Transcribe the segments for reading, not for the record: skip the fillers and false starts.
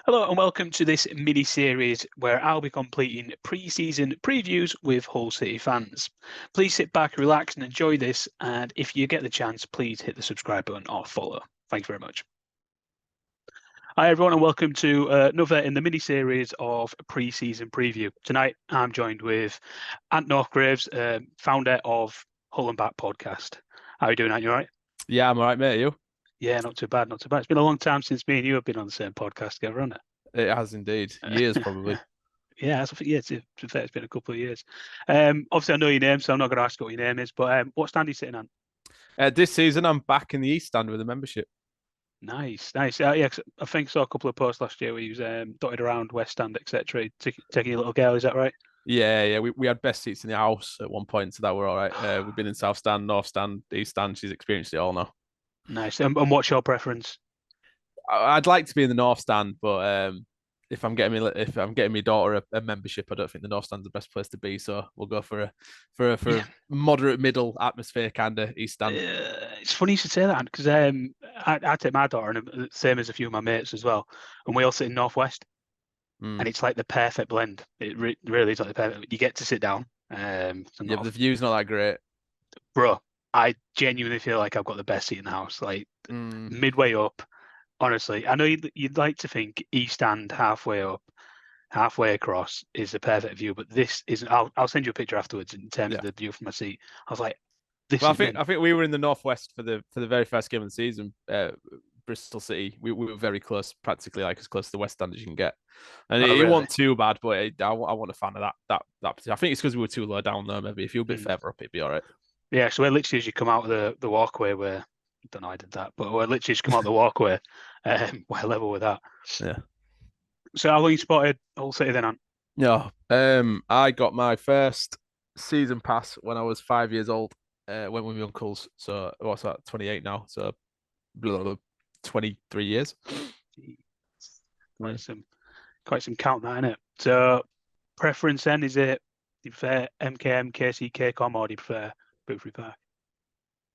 Hello and welcome to this mini-series where I'll be completing pre-season previews with Hull City fans. Please sit back, relax and enjoy this, and if you get the chance, please hit the subscribe button or follow. Thank you very much. Hi everyone and welcome to another in the mini-series of pre-season preview. Tonight I'm joined with Ant Northgraves, founder of Hull and Back podcast. How are you doing, Ant? You all right? Yeah, I'm all right, mate. You? Yeah, not too bad, not too bad. It's been a long time since me and you have been on the same podcast together, hasn't It has indeed. Years, it? probably. Yeah, I think to be fair, it's been a couple of years. Obviously, I know your name, so I'm not going to ask what your name is. But what stand are you sitting on? This season, I'm back in the East Stand with a membership. Nice, nice. Yeah, 'cause I think I saw a couple of posts last year where he was dotted around West Stand, etc. Taking your little girl. Is that right? Yeah. We had best seats in the house at one point, so that we're all right. We've been in South Stand, North Stand, East Stand. She's experienced it all now. Nice. And what's your preference? I'd like to be in the North Stand, but if I'm getting my daughter a membership, I don't think the North Stand's the best place to be. So we'll go for a Yeah. moderate middle atmosphere kind of East Stand. It's funny you should say that because I take my daughter, and same as a few of my mates as well, and we all sit in Northwest, Mm. and it's like the perfect blend. It really is like the perfect. You get to sit down. So Yeah, not but the view's not that great. bro, I genuinely feel like I've got the best seat in the house. Like Mm. midway up, honestly. I know you'd like to think East End halfway up, halfway across is the perfect view, but this isn't. I'll send you a picture afterwards in terms Yeah. of the view from my seat. I was like, this Well, I is think mint. I think we were in the northwest for the very first game of the season. Bristol City. We were very close, practically like as close to the West Stand as you can get, and Oh, it really? wasn't too bad. But I want a fan of that. I think it's because we were too low down there. Maybe if you were a bit Mm. further up, it'd be all right. Yeah. So where literally as you come out of the walkway, where I don't know I did that, but where literally as you come out the walkway, we're level with that. Yeah. So how long you spotted Hull City then, Ant? Yeah. I got my first season pass when I was 5 years old. Went with my uncles. So what's that? 28 now. So blah, blah, blah, 23 years. Yeah. Quite some quite some count that, innit? So preference then is it do you prefer MKM, KC, KCOM, or do you prefer Boothby Park?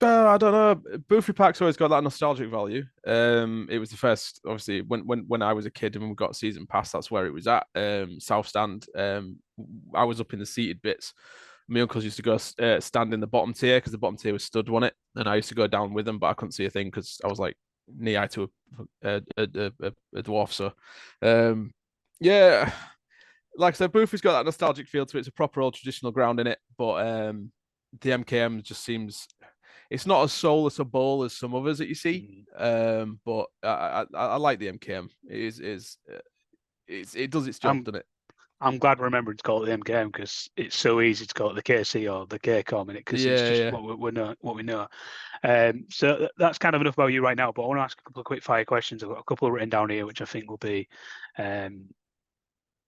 I don't know. Boothby Park's always got that nostalgic value. It was the first, obviously, when I was a kid and we got season pass, that's where it was at. South Stand. I was up in the seated bits. My uncles used to go stand in the bottom tier because the bottom tier was stud, on it, and I used to go down with them, but I couldn't see a thing because I was like knee high to a dwarf. So, yeah, like I said, Boothby's got that nostalgic feel to it. It's a proper old traditional ground in it, but the MKM just seems it's not as soulless a bowl as some others that you see. Mm. But I like the MKM. It does its job, I'm doesn't it? I'm glad I remembered to call it the MKM because it's so easy to call it the KC or the KCOM in it because it's Yeah, just yeah. we know what we know. So that's kind of enough about you right now. But I want to ask a couple of quick fire questions. I've got a couple written down here which I think will be um,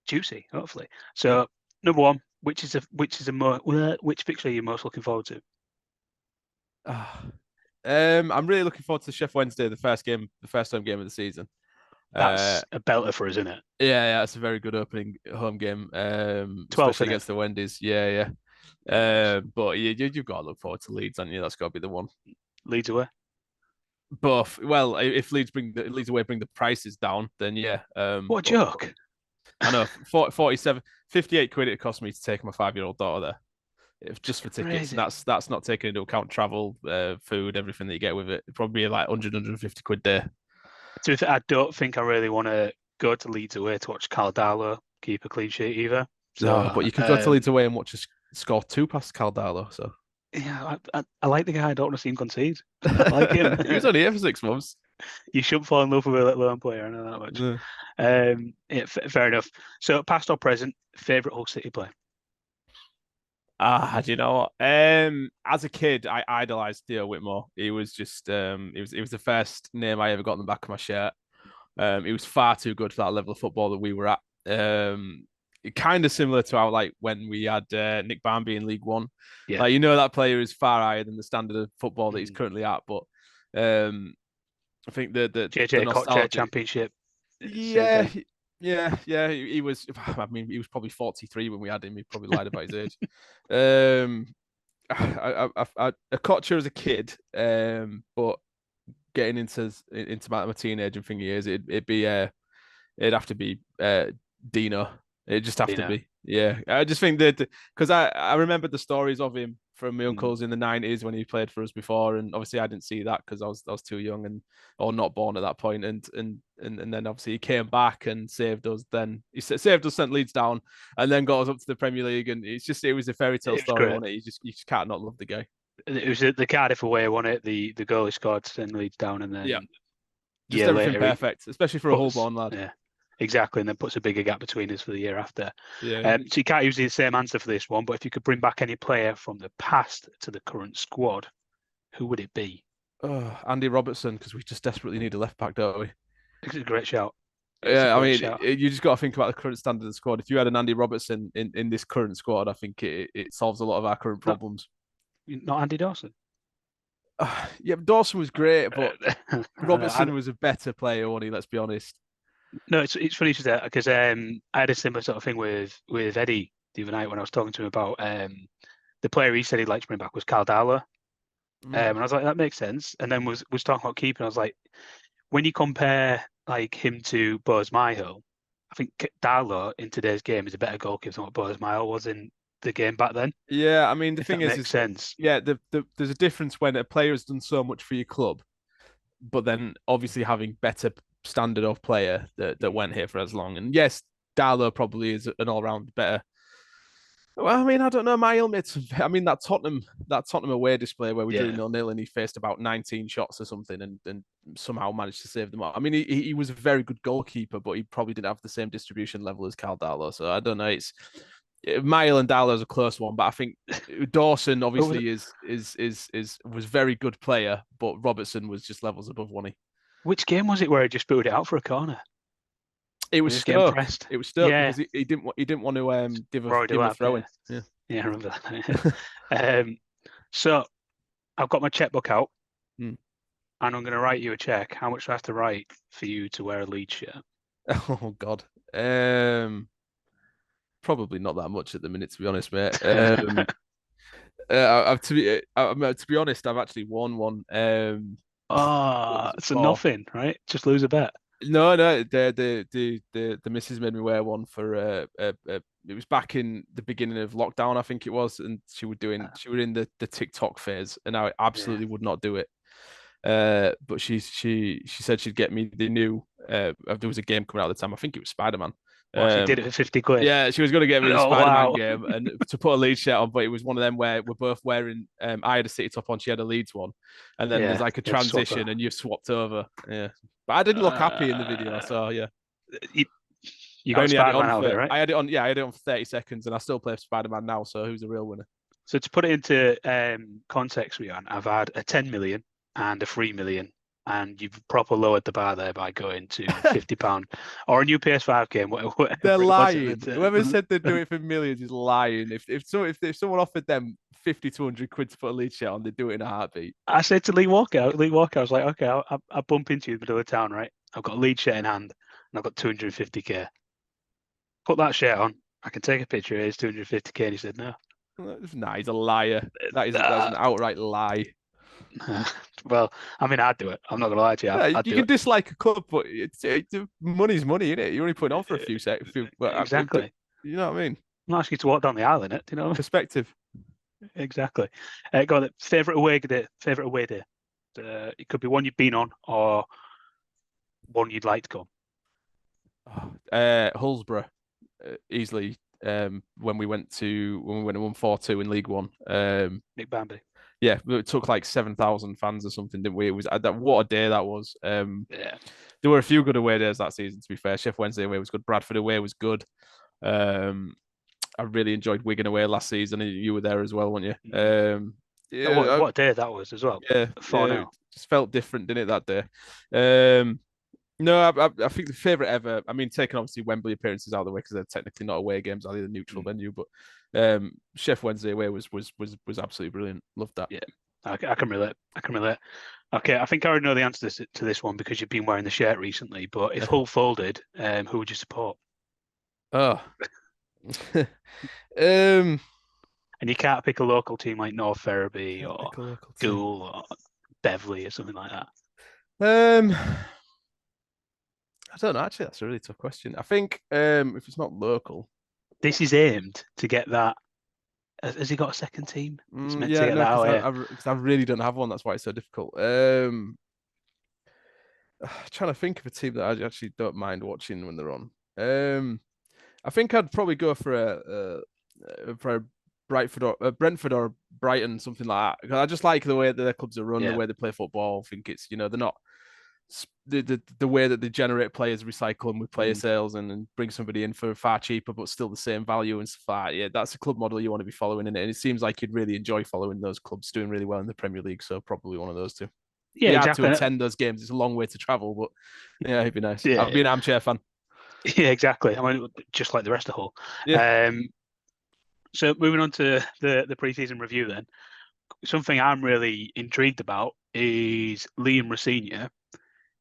juicy, hopefully. Yeah. So number one, which fixture are you most looking forward to? Ah. I'm really looking forward to Chef Wednesday, the first game, the first home game of the season. Uh, That's a belter for us, isn't it? yeah, it's a very good opening home game, 12th especially in it. against the Wendy's. Yeah. Yeah, nice. But you've got to look forward to Leeds, haven't you? That's got to be the one. Leads away. But well, if Leeds away bring the prices down, then yeah. What a But joke. I know 47, 58 quid it cost me to take my 5-year-old daughter there. If just for tickets, and Crazy. that's not taking into account travel, food, everything that you get with it. It'd probably be like 150 quid there. I don't think I really want to go to Leeds away to watch Caldalo keep a clean sheet either. No, So but you could go to Leeds away and watch us score two past Caldalo. So yeah, I like the guy. I don't want to see him concede. I like him. he was only here for 6 months. You shouldn't fall in love with a let alone player. I know that much. Yeah. Yeah, fair enough. So past or present, favorite Hull City player? Do you know what? As a kid, I idolized Theo Whitmore. He was just it was the first name I ever got on the back of my shirt. He was far too good for that level of football that we were at. Kind of similar to how like when we had Nick Barmby in League One. Yeah. Like that player is far higher than the standard of football that he's Mm. currently at. But um, I think the JJ Kocher nostalgia. Championship, same Yeah, thing. yeah. He was. I mean, he was probably 43 when we had him. He probably lied about his age. Um, a Kocher as a kid, but getting into my teenage and thing years, it'd be it'd have to be Dino. It'd just have You to know. be. Yeah, I just think that because I remembered the stories of him from my Mm. uncles in the '90s when he played for us before, and obviously I didn't see that because I was too young and or not born at that point, and then obviously he came back and saved us. Then he saved us, sent Leeds down, and then got us up to the Premier League, and it was a fairy tale It was story, great. wasn't it? You just can't not love the guy. It was the Cardiff away, wasn't it? The goal he scored to send Leeds down, and Yeah, then just year everything later he perfect, especially for a puts Hull-born lad. yeah, exactly, and then puts a bigger gap between us for the year after. Yeah. So you can't use the same answer for this one, but if you could bring back any player from the past to the current squad, who would it be? Oh, Andy Robertson, because we just desperately need a left back, don't we? It's a great shout. It's a Yeah, I great mean, shout. you just got to think about the current standard of the squad. If you had an Andy Robertson in this current squad, I think it solves a lot of our current Not problems. not Andy Dawson. Yeah, Dawson was great, but I know, Robertson was a better player, wasn't he? Let's be honest. no, it's funny because I had a similar sort of thing with Eddie the other night when I was talking to him about the player he said he'd like to bring back was Carl Dowler. And I was like, that makes sense. And then was talking about keeping. I was like, when you compare like him to Buzz Myhill, I think Darlow in today's game is a better goalkeeper than what Buzz Myhill was in the game back then. Yeah, I mean, the If thing that is, makes sense. yeah, there's a difference when a player has done so much for your club, but then obviously having better standard of player that Mm. went here for as long. And yes, Darlow probably is an all round better. Well, I mean, I don't know. My made some. I mean, that Tottenham away display where we drew Yeah, 0-0 and he faced about 19 shots or something and somehow managed to save them all. I mean, he was a very good goalkeeper, but he probably didn't have the same distribution level as Cal Darlow. So I don't know. It's Mile and Darlow is a close one, but I think Dawson but was, obviously is was very good player, but Robertson was just levels above one. which game was it where he just booted it out for a corner? It When was he was getting Stoke. pressed. It was Stoke Yeah, because he didn't want to Roy give him a Delap. throw in. Yeah, Yeah. yeah, I remember that. So I've got my checkbook out, Hmm. and I'm going to write you a check. How much do I have to write for you to wear a lead shirt? Oh God. Probably not that much at the minute, to be honest, mate. To be honest, I've actually won one. What Oh, was it so for? nothing, right? Just lose a bet. No, no, the missus made me wear one for it was back in the beginning of lockdown, I think it was, and she was in the TikTok phase, and I Yeah. absolutely would not do it. But she said she'd get me the new. There was a game coming out at the time. I think it was Spider-Man. Well, she did Um, it for 50 quid. yeah, she was going to get me the Oh, Spider-Man wow. game and to put a Leeds shirt on, but it was one of them where we're both wearing. I had a City top on, she had a Leeds one, and then there's Yeah, like a it's swapped transition, over. and you've swapped over. Yeah, but I didn't look happy in the video, Uh, so yeah. you, you I got only had it Spider-Man on out of it, for right? I had it on yeah I had it on for 30 seconds, and I still play Spider-Man now. So who's the real winner? So to put it into context, Rian, I've had a 10 million and a 3 million, and you've proper lowered the bar there by going to £50 or a new PS5 game, They're whatever it was. lying. Whoever said they'd do it for millions is lying. If someone offered them 50 200 quid to put a lead shot on, they'd do it in a heartbeat. I said to Lee Walker, I was like, okay, I'll bump into you in the middle of town, right? I've got a lead shirt in hand and I've got 250k. Put that shirt on. I can take a picture. Here's 250k. And he said, no. Nah, he's a liar. That's Uh, an outright lie. well, I mean, I'd do it. I'm not going to lie to you. Yeah, I'd you do can it. dislike a club, but money's money, isn't it? You're only putting on for a few seconds. Exactly. You know what I mean? I'm not asking you to walk down the aisle in it. Do you know? Perspective. Exactly. Go on. Favorite away day. Favorite away day. It could be one you've been on or one you'd like to go. Hullsborough, easily. When we went and won 4-2 in League One. Nick Bambi. Yeah, it took like 7,000 fans or something, didn't we? It was that what a day that was. Yeah. There were a few good away days that season. To be fair, Sheffield Wednesday away was good. Bradford away was good. Um, I really enjoyed Wigan away last season. You were there as well, weren't you? Mm. Yeah, What a day that was as well. yeah, 4 yeah. It 0. just felt different, didn't it, that day? No, I think the favourite ever. I mean, taking obviously Wembley appearances out of the way because they're technically not away games, are they? The neutral venue, but Sheffield Wednesday away was absolutely brilliant. Loved that. Yeah. I can relate. I can relate. Okay, I think I already know the answer to this one because you've been wearing the shirt recently. But if Hull folded, who would you support? Oh, um, And you can't pick a local team like North Ferriby can't or pick a local team. Goole or Beverley or something like that. Um, I don't know. Actually, that's a really tough question. I think if it's not local, This is aimed to get that. Has he got a second team? It's meant to yeah, get no, that because out here. I really don't have one. That's why it's so difficult. Trying to think of a team that I actually don't mind watching when they're on. Um, I think I'd probably go for a Brentford or Brighton, something like that. Because I just like the way that their clubs are run, the Yeah. way they play football. I think it's they're not the way that they generate players, recycle them with player Mm. sales, and bring somebody in for far cheaper but still the same value and stuff like that. Yeah, that's a club model you want to be following in it, and it seems like you'd really enjoy following those clubs doing really well in the Premier League. So probably one of those two. Yeah, Be hard to exactly. attend those games. It's a long way to travel, but yeah, it'd be nice. I'd Yeah, be an armchair fan. yeah, exactly. I mean, just like the rest of Hull. Yeah, Um, so moving on to the preseason review then. Something I'm really intrigued about is Liam Rosenior.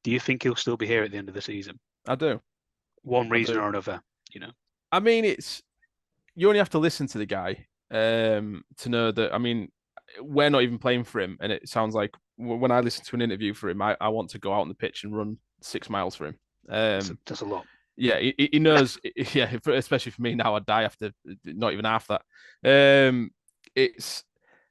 Do you think he'll still be here at the end of the season? I do. One I reason do. or another, you know. I mean, it's you only have to listen to the guy to know that. I mean, we're not even playing for him, and it sounds like when I listen to an interview for him, I want to go out on the pitch and run 6 miles for him. That's a lot. Yeah, he knows. Yeah, especially for me now, I'd die after not even half that. It's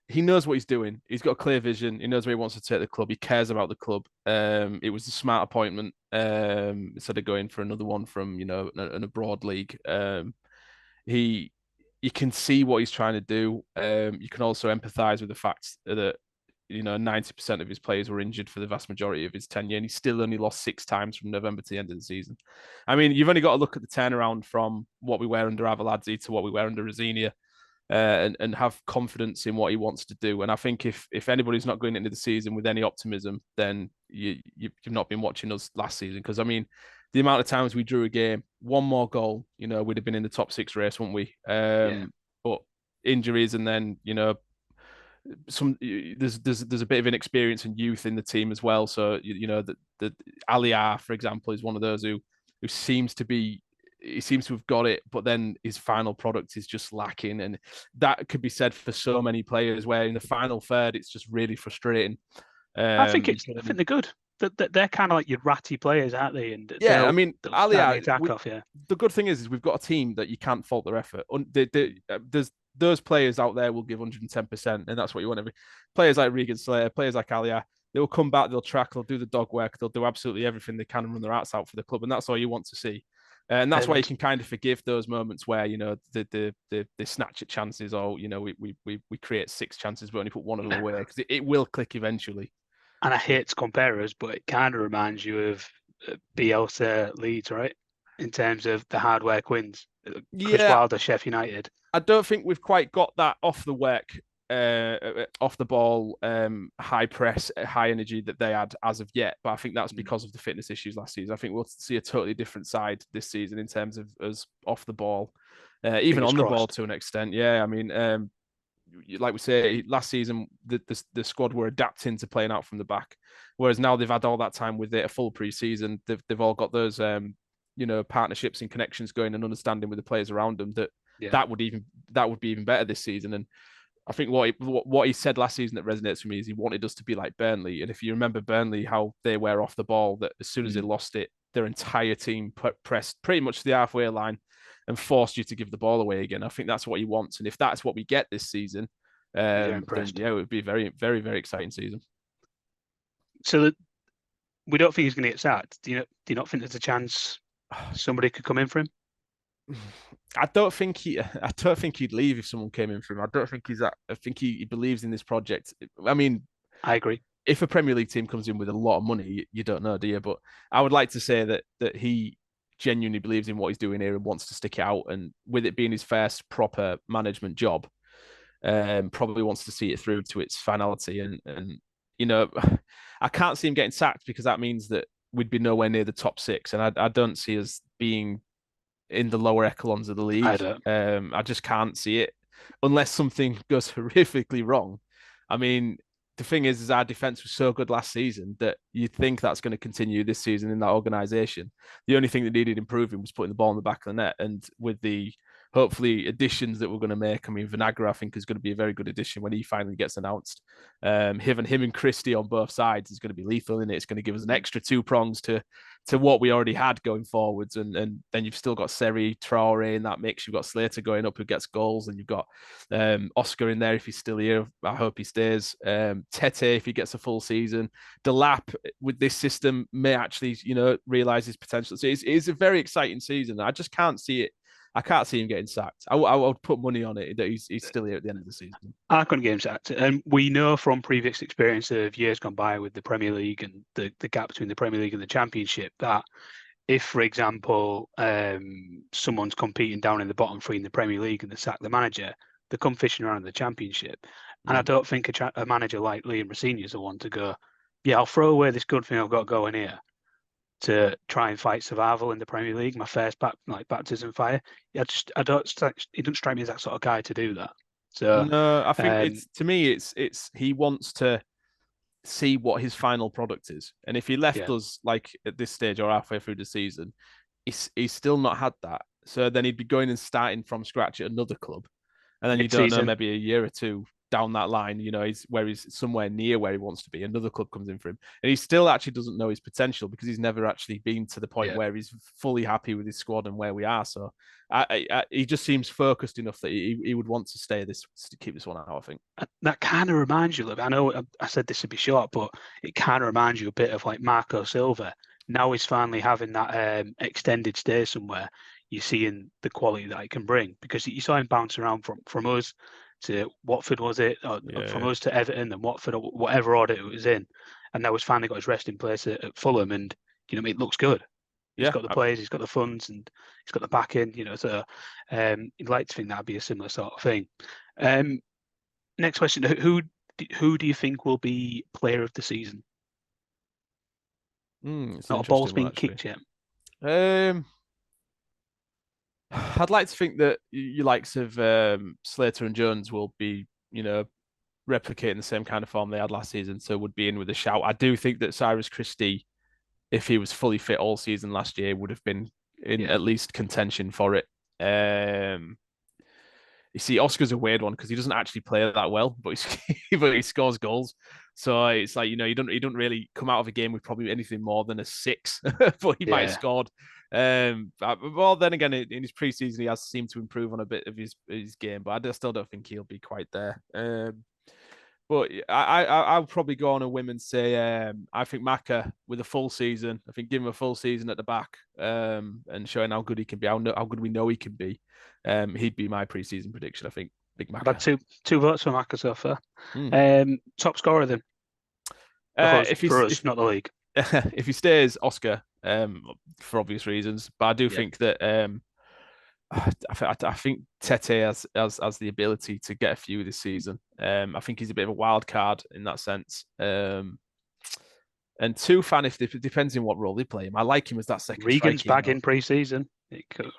he knows what he's doing. He's got a clear vision. He knows where he wants to take the club. He cares about the club. It was a smart appointment. Instead of going for another one from an abroad league. He You can see what he's trying to do. You can also empathise with the fact that 90% of his players were injured for the vast majority of his tenure, and he still only lost 6 times from November to the end of the season. I mean, you've only got to look at the turnaround from what we were under Avaladze to what we were under Rosinia, and have confidence in what he wants to do. And I think if anybody's not going into the season with any optimism, then you've not been watching us last season. Because I mean, the amount of times we drew a game, one more goal, we'd have been in the top six race, wouldn't we? Yeah. But injuries and then there's a bit of inexperience and youth in the team as well. So the Aliar, for example, is one of those who seems to be he seems to have got it, but then his final product is just lacking, and that could be said for so many players. Where in the final third, it's just really frustrating. I think they're good. They're kind of like your ratty players, aren't they? And Yeah, I mean, they'll start the Aliar, attack off. Yeah. the good thing is we've got a team that you can't fault their effort. There's those players out there will give 110%, and that's what you want to be. Players like Regan Slater, players like Aliar, they will come back, they'll track, they'll do the dog work, they'll do absolutely everything they can and run their hearts out for the club, and that's all you want to see. And that's why you And can kind of forgive those moments where they snatch at chances, or we create 6 chances but only put one of them away, because it will click eventually. and I hate to compare us, but it kind of reminds you of Bielsa Leeds, right? In terms of the hard work wins. Chris Yeah, Wilder, Sheffield United. I don't think we've quite got that off the work, off the ball, high press, high energy that they had as of yet. But I think that's because of the fitness issues last season. I think we'll see a totally different side this season in terms of us off the ball, even Fingers on the ball crossed. to an extent. Yeah, I mean, like we say, last season the squad were adapting to playing out from the back, whereas now they've had all that time with it, a full pre-season. They've all got those partnerships and connections going and understanding with the players around them Yeah. that would be even better this season. And I think what he said last season that resonates with me is he wanted us to be like Burnley. And if you remember Burnley, how they were off the ball, that as soon as they lost it, their entire team pressed pretty much to the halfway line and forced you to give the ball away again. I think that's what he wants. And if that's what we get this season, Be very then impressed. yeah, it would be a very, very, very exciting season. So that we don't think he's going to get sacked. Do you not think there's a chance somebody could come in for him? I don't think he'd leave if someone came in for him. I don't think he's that. I think he believes in this project. I mean, I agree. if a Premier League team comes in with a lot of money, you don't know, do you? But I would like to say that he genuinely believes in what he's doing here and wants to stick it out. And with it being his first proper management job, probably wants to see it through to its finality. And you know, I can't see him getting sacked because that means that we'd be nowhere near the top six, and I don't see us being in the lower echelons of the I league. don't. I just can't see it unless something goes horrifically wrong. I mean, the thing is our defense was so good last season that you'd think that's going to continue this season in that organization. The only thing that needed improving was putting the ball in the back of the net. And with the hopefully additions that we're going to make. I mean, Vinagre, I think, is going to be a very good addition when he finally gets announced. Him and Christie on both sides is going to be lethal in it. It's going to give us an extra two prongs to what we already had going forwards. And then you've still got Seri, Traore in that mix. You've got Slater going up who gets goals, and you've got Oscar in there if he's still here. I hope he stays. Tete if he gets a full season. Delap with this system may actually, realize his potential. So it's a very exciting season. I just can't see it. I can't see him getting sacked. I would put money on it that he's still here at the end of the season. I couldn't get him sacked. And we know from previous experience of years gone by with the Premier League and the gap between the Premier League and the Championship that if, for example, someone's competing down in the bottom three in the Premier League and they sack the manager, they come fishing around the Championship. And I don't think a manager like Liam Rosenior is the one to go, yeah, I'll throw away this good thing I've got going here to try and fight survival in the Premier League. My first baptism fire. Yeah, I don't. He doesn't strike me as that sort of guy to do that. So no, I think it's to me, it's he wants to see what his final product is, and if he left us like at this stage or halfway through the season, he's still not had that. So then he'd be going and starting from scratch at another club, and then you don't know, maybe a year or two down that line, he's somewhere near where he wants to be. Another club comes in for him, and he still actually doesn't know his potential because he's never actually been to the point where he's fully happy with his squad and where we are. So he just seems focused enough that he would want to keep this one out, I think. That kind of reminds you, I know I said this would be short, but it kind of reminds you a bit of like Marco Silva. Now he's finally having that extended stay somewhere. You're seeing the quality that he can bring, because you saw him bounce around from us to Watford, was it? Or from us to Everton and Watford, or whatever order it was in. And now he's finally got his resting place at Fulham, and it looks good. He's got the players, he's got the funds, and he's got the backing. So you'd like to think that'd be a similar sort of thing. Next question: Who do you think will be player of the season? Not a ball's been kicked yet. I'd like to think that your likes of Slater and Jones will be, replicating the same kind of form they had last season, so would be in with a shout. I do think that Cyrus Christie, if he was fully fit all season last year, would have been in at least contention for it. You see, Oscar's a weird one because he doesn't actually play that well, but he scores goals. So it's like, he don't really come out of a game with probably anything more than a 6, but he might have scored. Well, then again, in his preseason, he has seemed to improve on a bit of his game, but I still don't think he'll be quite there. But I'll probably go on a whim and say I think Maka with a full season. I think give him a full season at the back and showing how good he can be, how good we know he can be. He'd be my preseason prediction. I think Big Maka. I've had two votes for Maka so far. Top scorer then? For us, not the league. If he stays, Oscar, for obvious reasons. But I do think that I think Tete has the ability to get a few this season. I think he's a bit of a wild card in that sense. And Tufan, if it depends on what role they play him. I like him as that second. Regan's back in pre-season.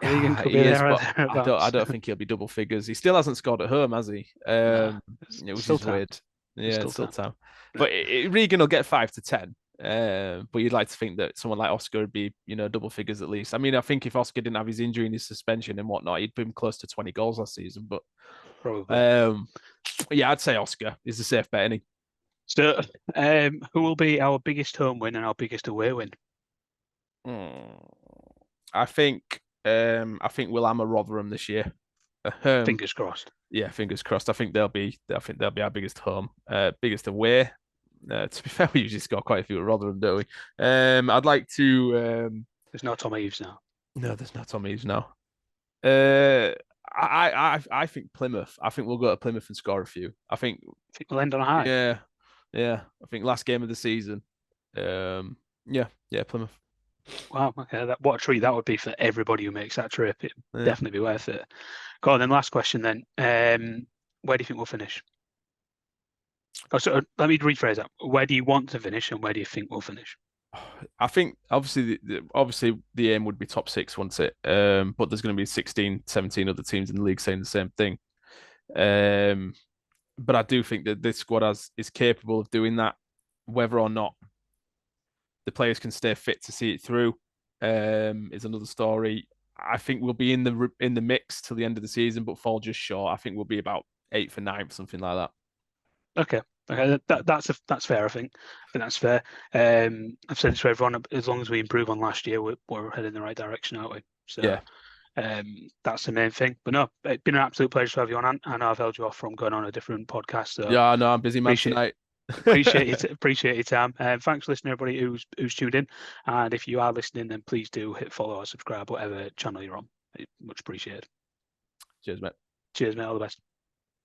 Regan could be there. I don't think he'll be double figures. He still hasn't scored at home, has he? Which is weird. Yeah, it's still time. But Regan will get 5 to 10. But you'd like to think that someone like Oscar would be, double figures at least. I mean, I think if Oscar didn't have his injury and his suspension and whatnot, he'd been close to 20 goals last season. But probably, yeah, I'd say Oscar is a safe bet. So, who will be our biggest home win and our biggest away win? I think we'll hammer Rotherham this year. Fingers crossed. Yeah, fingers crossed. I think they'll be our biggest home, biggest away. To be fair, we usually score quite a few at Rotherham, don't we? I'd like to. There's no Tom Eaves now. No, there's no Tom Eaves now. I think Plymouth. I think we'll go to Plymouth and score a few. I think we'll end on a high. Yeah. I think last game of the season. Plymouth. Wow. Okay. What a treat that would be for everybody who makes that trip. It'd definitely be worth it. Go on. Then last question. Then, where do you think we'll finish? Oh, so let me rephrase that. Where do you want to finish, and where do you think we'll finish? I think obviously the aim would be top 6, wouldn't it? But there's going to be 16, 17 other teams in the league saying the same thing. But I do think that this squad is capable of doing that. Whether or not the players can stay fit to see it through is another story. I think we'll be in the mix till the end of the season, but fall just short. I think we'll be about 8th or 9th, something like that. Okay. Okay, that's fair. I think that's fair. I've said it to everyone. As long as we improve on last year, we're heading in the right direction, aren't we? So Yeah. that's the main thing. But no, it's been an absolute pleasure to have you on. I know I've held you off from going on a different podcast, so Yeah, I know I'm busy man appreciate tonight. appreciate your time. Thanks for listening, everybody who's tuned in. And if you are listening, then please do hit follow or subscribe, whatever channel you're on. Much appreciated. Cheers, mate. Cheers, mate. All the best.